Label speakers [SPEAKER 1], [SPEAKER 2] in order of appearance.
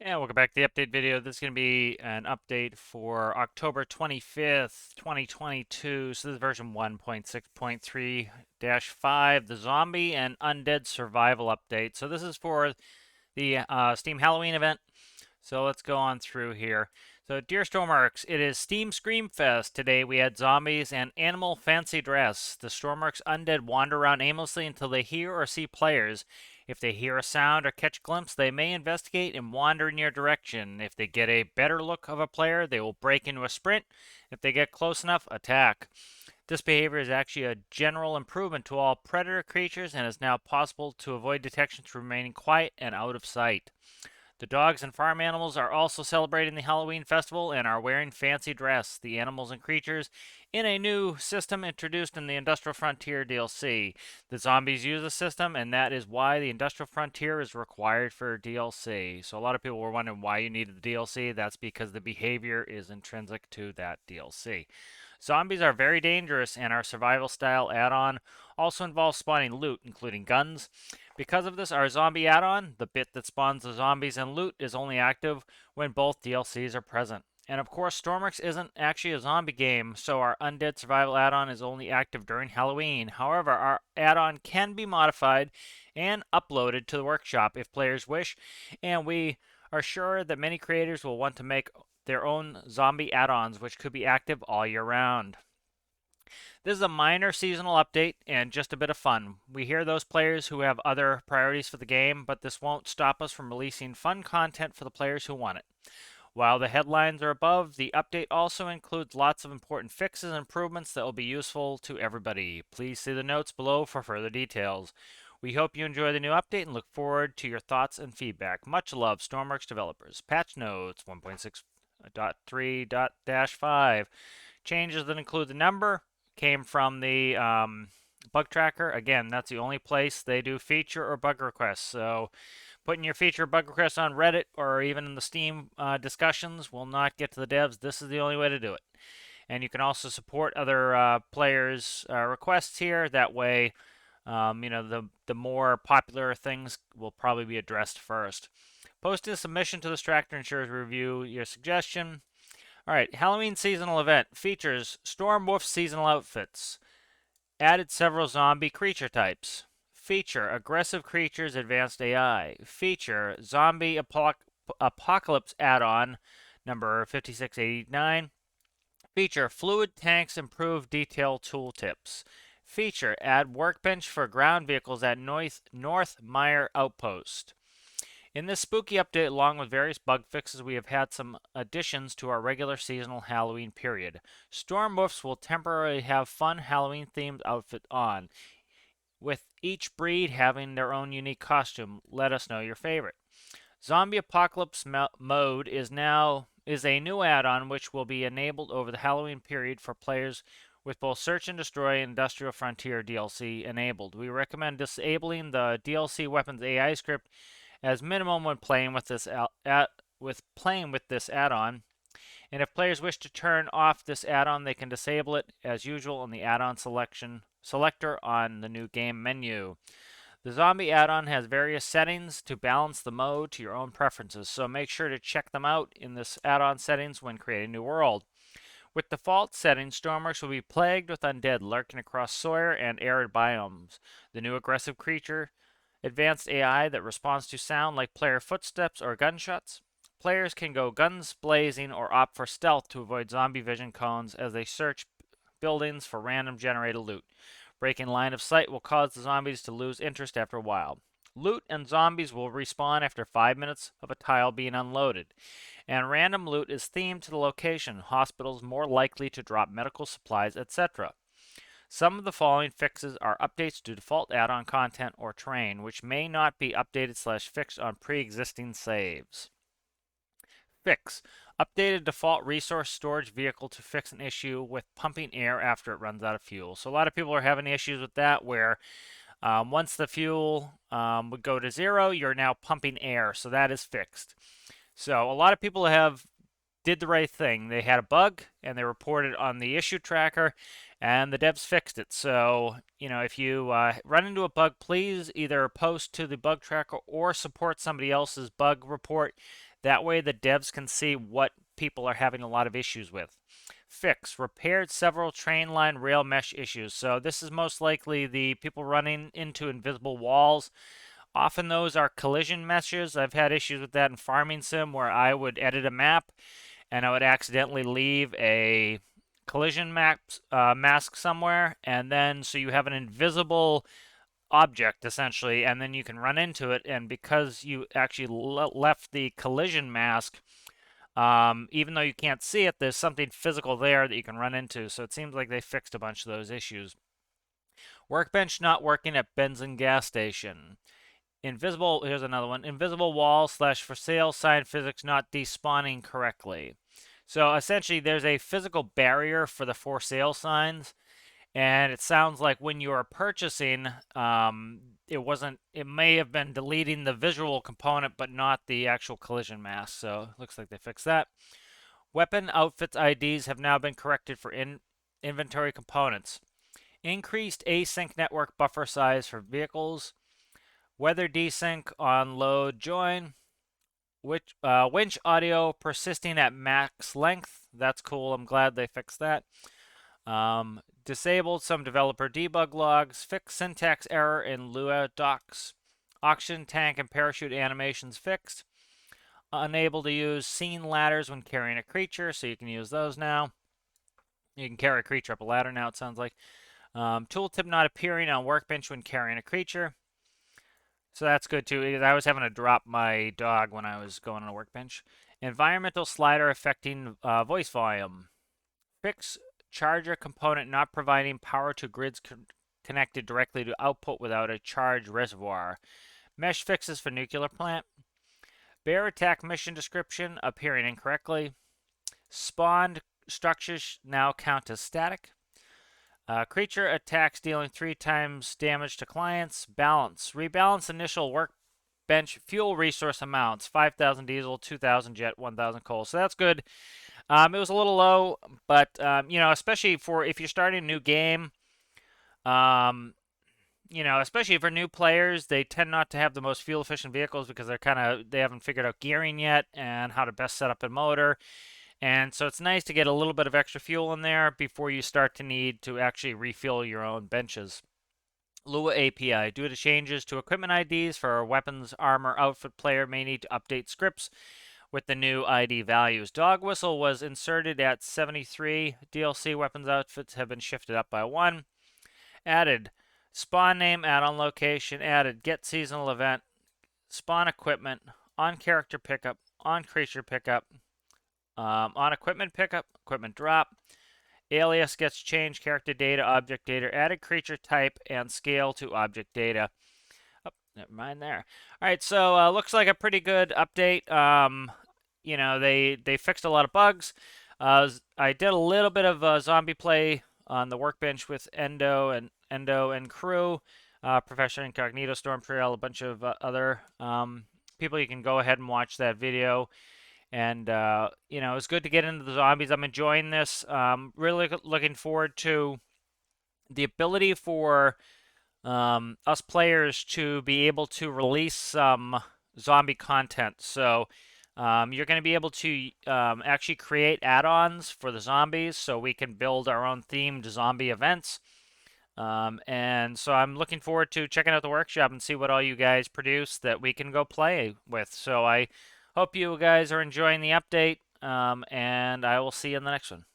[SPEAKER 1] And welcome back to the update video. This is going to be an update for October 25th, 2022. So this is version 1.6.3-5, the zombie and undead survival update. So this is for the Steam Halloween event. So let's go on through here. So dear Stormworks, it is Steam Screamfest. Today we had zombies and animal fancy dress. The Stormworks undead wander around aimlessly until they hear or see players. If they hear a sound or catch a glimpse, they may investigate and wander in your direction. If they get a better look of a player, they will break into a sprint. If they get close enough, attack. This behavior is actually a general improvement to all predator creatures and is now possible to avoid detection through remaining quiet and out of sight. The dogs and farm animals are also celebrating the Halloween festival and are wearing fancy dress. The animals and creatures in a new system introduced in the Industrial Frontier DLC. The zombies use the system, and that is why the Industrial Frontier is required for DLC. So a lot of people were wondering why you needed the DLC. That's because the behavior is intrinsic to that DLC. Zombies are very dangerous, and our survival style add-on also involves spawning loot, including guns. Because of this, our zombie add-on, the bit that spawns the zombies and loot, is only active when both DLCs are present. And of course, Stormworks isn't actually a zombie game, so our Undead Survival add-on is only active during Halloween. However, our add-on can be modified and uploaded to the workshop if players wish, and we are sure that many creators will want to make their own zombie add-ons, which could be active all year round. This is a minor seasonal update and just a bit of fun. We hear those players who have other priorities for the game, but this won't stop us from releasing fun content for the players who want it. While the headlines are above, the update also includes lots of important fixes and improvements that will be useful to everybody. Please see the notes below for further details. We hope you enjoy the new update and look forward to your thoughts and feedback. Much love, Stormworks developers. Patch notes 1.6.3.5. Changes that include the number came from the bug tracker. Again, that's the only place they do feature or bug requests. So putting your feature or bug requests on Reddit or even in the Steam discussions will not get to the devs. This is the only way to do it. And you can also support other players' requests here. That way, the more popular things will probably be addressed first. Post a submission to the Distractor ensures we review your suggestion. All right, Halloween seasonal event features Stormwolf seasonal outfits. Added several zombie creature types. Feature aggressive creatures advanced AI. Feature zombie apocalypse add-on number 5689. Feature fluid tanks improved detail tooltips. Feature add workbench for ground vehicles at North Mire Outpost. In this spooky update, along with various bug fixes, we have had some additions to our regular seasonal Halloween period. Stormwolves will temporarily have fun Halloween-themed outfit on, with each breed having their own unique costume. Let us know your favorite. Zombie Apocalypse mode is a new add-on which will be enabled over the Halloween period for players with both Search and Destroy and Industrial Frontier DLC enabled. We recommend disabling the DLC weapons AI script as minimum when playing with this add-on. And if players wish to turn off this add-on, they can disable it as usual in the add-on selector on the new game menu. The zombie add-on has various settings to balance the mode to your own preferences, so make sure to check them out in this add-on settings when creating a new world. With default settings, Stormworks will be plagued with undead lurking across Sawyer and arid biomes. The new aggressive creature advanced AI that responds to sound like player footsteps or gunshots. Players can go guns blazing or opt for stealth to avoid zombie vision cones as they search buildings for random generated loot. Breaking line of sight will cause the zombies to lose interest after a while. Loot and zombies will respawn after 5 minutes of a tile being unloaded. And random loot is themed to the location, hospitals more likely to drop medical supplies, etc. Some of the following fixes are updates to default add-on content or terrain, which may not be updated/fixed on pre-existing saves. Fix. Updated default resource storage vehicle to fix an issue with pumping air after it runs out of fuel. So a lot of people are having issues with that where once the fuel would go to 0, you're now pumping air. So that is fixed. So a lot of people did the right thing. They had a bug and they reported on the issue tracker and the devs fixed it. So, if you run into a bug, please either post to the bug tracker or support somebody else's bug report. That way the devs can see what people are having a lot of issues with. Fix, repaired several train line rail mesh issues. So this is most likely the people running into invisible walls. Often those are collision meshes. I've had issues with that in Farming Sim where I would edit a map and I would accidentally leave a collision mask somewhere, and then so you have an invisible object essentially, and then you can run into it, and because you actually left the collision mask, even though you can't see it, there's something physical there that you can run into. So it seems like they fixed a bunch of those issues. Workbench not working at Benzin gas station. Invisible, here's another one. Invisible wall / for sale sign physics not despawning correctly. So essentially there's a physical barrier for the for sale signs, and it sounds like when you are purchasing, it may have been deleting the visual component but not the actual collision mask. So it looks like they fixed that. Weapon outfits IDs have now been corrected for inventory components. Increased async network buffer size for vehicles. Weather desync on load join. Winch audio persisting at max length. That's cool. I'm glad they fixed that. Disabled some developer debug logs. Fixed syntax error in Lua docs. Oxygen tank and parachute animations fixed. Unable to use scene ladders when carrying a creature, so you can use those now. You can carry a creature up a ladder now, it sounds like. Tooltip not appearing on workbench when carrying a creature. So that's good too, because I was having to drop my dog when I was going on a workbench. Environmental slider affecting voice volume. Fix charger component not providing power to grids connected directly to output without a charge reservoir. Mesh fixes for nuclear plant. Bear attack mission description appearing incorrectly. Spawned structures now count as static. Creature attacks dealing 3 times damage to clients. Balance. Rebalance initial workbench fuel resource amounts. 5,000 diesel, 2,000 jet, 1,000 coal. So that's good. It was a little low, but, especially for if you're starting a new game, especially for new players, they tend not to have the most fuel efficient vehicles because they haven't figured out gearing yet and how to best set up a motor. And so it's nice to get a little bit of extra fuel in there before you start to need to actually refill your own benches. Lua API. Due to changes to equipment IDs for our weapons, armor, outfit player may need to update scripts with the new ID values. Dog whistle was inserted at 73. DLC weapons outfits have been shifted up by 1. Added spawn name, add-on location, added get seasonal event, spawn equipment, on character pickup, on creature pickup, on equipment pickup, equipment drop, alias gets changed, character data, object data, added creature type, and scale to object data. Oh, never mind there. All right, so looks like a pretty good update. They fixed a lot of bugs. I did a little bit of zombie play on the workbench with Endo and crew, Professor Incognito, Storm Trail, a bunch of other people. You can go ahead and watch that video. And, it's good to get into the zombies. I'm enjoying this. Really looking forward to the ability for us players to be able to release some zombie content. So you're going to be able to actually create add-ons for the zombies so we can build our own themed zombie events. And so I'm looking forward to checking out the workshop and see what all you guys produce that we can go play with. So I hope you guys are enjoying the update, and I will see you in the next one.